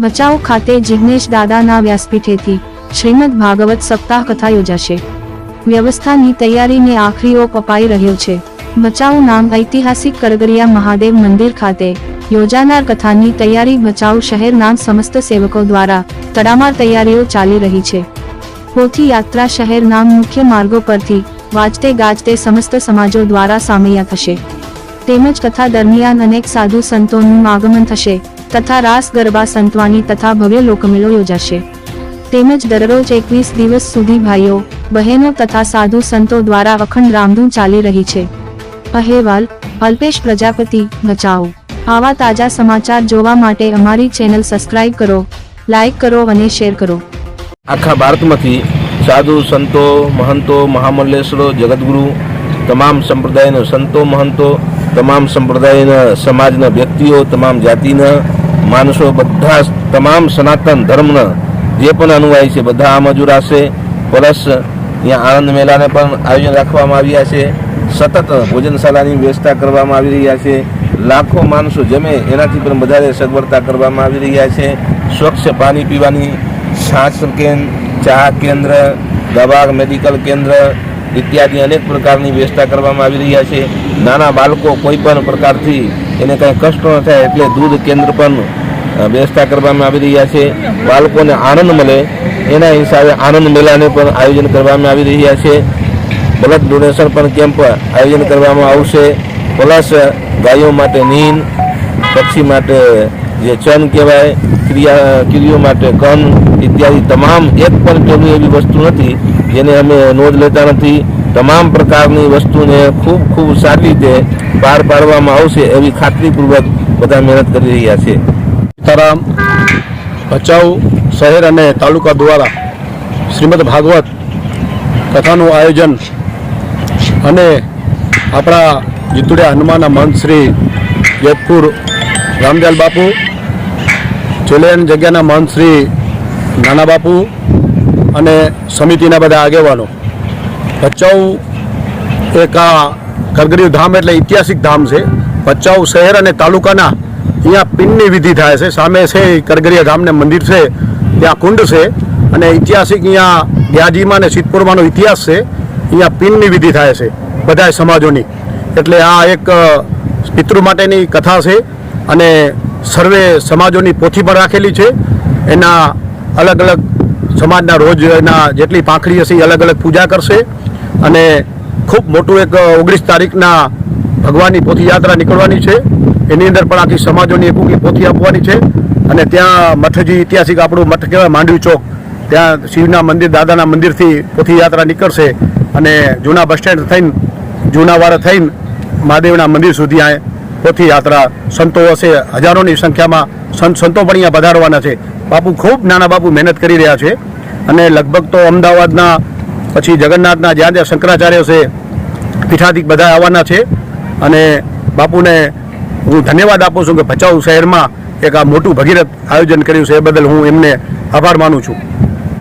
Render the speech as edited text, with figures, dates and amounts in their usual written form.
ભચાઉ ખાતે જિગ્નેશ દાદાના વ્યાસપીઠેથી શ્રીમદ ભાગવત સપ્તાહ કથા યોજાશે। વ્યવસ્થાની તૈયારીને આખરી ઓપ અપાઈ રહ્યો છે। ભચાઉ નામ ઐતિહાસિક કરગરિયા મહાદેવ મંદિર ખાતે યોજાનાર કથાની તૈયારી ભચાઉ શહેર નામ સમસ્ત સેવકો દ્વારા તડામાર તૈયારીઓ ચાલી રહી છે। પોથી યાત્રા શહેર નામ મુખ્ય માર્ગો પરથી વાજતે ગાજતે સમસ્ત સમાજો દ્વારા સામૈયા થશે। તેમજ કથા દરમિયાન અનેક સાધુ સંતોનું આગમન થશે તથા રાસ ગરબા સંતવાણી તથા ભવ્ય લોકમેળો યોજાશે। તેમજ દરરોજ 21 દિવસ સુધી ભાઈઓ બહેનો તથા સાધુ સંતો દ્વારા અખંડ રામધૂન ચાલી રહી છે। અહેવાલ અલ્પેશ પ્રજાપતિ, ભચાઉ। આવા તાજા સમાચાર જોવા માટે અમારી ચેનલ સબસ્ક્રાઇબ કરો, લાઇક કરો અને શેર કરો। આખા ભારતમાંથી સાધુ સંતો, મહંતો, મહામલ્લેશ્વરો, જગતગુરુ, તમામ સંપ્રદાયના સંતો, મહંતો, તમામ સંપ્રદાયના સમાજના વ્યક્તિઓ, તમામ જાતિના માણસો, બધા તમામ સનાતન ધર્મના જે પણ અનુયાયી છે બધા આમાં જોડાશે। પ્લસ અહીંયા આનંદ મેળાને પણ આયોજન રાખવામાં આવ્યા છે। સતત ભોજનશાળાની વ્યવસ્થા કરવામાં આવી રહ્યા છે। લાખો માણસો જમે એનાથી પણ વધારે સગવડતા કરવામાં આવી રહ્યા છે। સ્વચ્છ પાણી પીવાની છાશ કેન્દ્ર, ચા કેન્દ્ર, દવા મેડિકલ કેન્દ્ર ઇત્યાદિ અનેક પ્રકારની વ્યવસ્થા કરવામાં આવી રહ્યા છે। નાના બાળકો કોઈ પણ પ્રકારથી એને કંઈ કષ્ટ ન થાય એટલે દૂધ કેન્દ્ર પણ વ્યવસ્થા કરવામાં આવી રહ્યા છે। બાળકોને આનંદ મળે એના હિસાબે આનંદ મેળાને પણ આયોજન કરવામાં આવી રહ્યા છે। બ્લડ ડોનેશન પણ કેમ્પ આયોજન કરવામાં આવશે। પ્લસ ગાયો માટે નીન, પક્ષી માટે જે ચન કહેવાય, કીડીઓ માટે કન ઇત્યાદિ તમામ એક પણ પેલું એવી વસ્તુ નથી જેને અમે નોંધ લેતા નથી। તમામ પ્રકારની વસ્તુને ખૂબ ખૂબ સારી રીતે પાર પાડવામાં આવશે એવી ખાતરીપૂર્વક બધા મહેનત કરી રહ્યા છે। સીતારામ। ભચાઉ શહેર અને તાલુકા દ્વારા શ્રીમદ ભાગવત કથાનું આયોજન અને આપણા જીતુડિયા હનુમાનના મહંત શ્રી જેતપુર રામદયાલ બાપુ, ચોલેન જગ્યાના મહંત શ્રી નાના બાપુ અને સમિતિના બધા આગેવાનો, ભચાઉ એક આ કરગરિયું ધામ એટલે ઐતિહાસિક ધામ છે। ભચાઉ શહેર અને તાલુકાના અહીંયા પિંડની વિધિ થાય છે। સામે છે કરગરિયા ધામને મંદિર છે, ત્યાં કુંડ છે અને ઐતિહાસિક અહીંયા બ્યાજીમાં અને સિદ્ધપુરમાંનો ઇતિહાસ છે। અહીંયા પિંડની વિધિ થાય છે બધા સમાજોની, એટલે આ એક પિતૃ માટેની કથા છે અને સર્વે સમાજોની પોથી પણ રાખેલી છે। એના અલગ અલગ સમાજના રોજ એના જેટલી પાંખડી હશે એ અલગ અલગ પૂજા કરશે અને ખૂબ મોટું એક 19 તારીખના ભગવાનની પોથી યાત્રા નીકળવાની છે। એની અંદર પણ આખી સમાજોની એક પોથી આપવાની છે અને ત્યાં મઠજી ઐતિહાસિક આપણું મઠ કહેવાય માંડવી ચોક, ત્યાં શિવના મંદિર, દાદાના મંદિરથી પોથી યાત્રા નીકળશે અને જૂના બસ સ્ટેન્ડ થઈને જૂનાવાડા થઈને મહાદેવના મંદિર સુધી આ પોથી યાત્રા સંતો હશે, હજારોની સંખ્યામાં સંતો પણ અહીંયા પધારવાના છે। બાપુ ખૂબ નાના બાપુ મહેનત કરી રહ્યા છે અને લગભગ તો અમદાવાદના પછી જગન્નાથના જ્યાં જ્યાં શંકરાચાર્ય છે પીઠાધિક બધા આવવાના છે અને બાપુને હું ધન્યવાદ આપું છું કે ભચાઉ શહેરમાં એક આ મોટું ભગીરથ આયોજન કર્યું છે એ બદલ હું એમને આભાર માનું છું।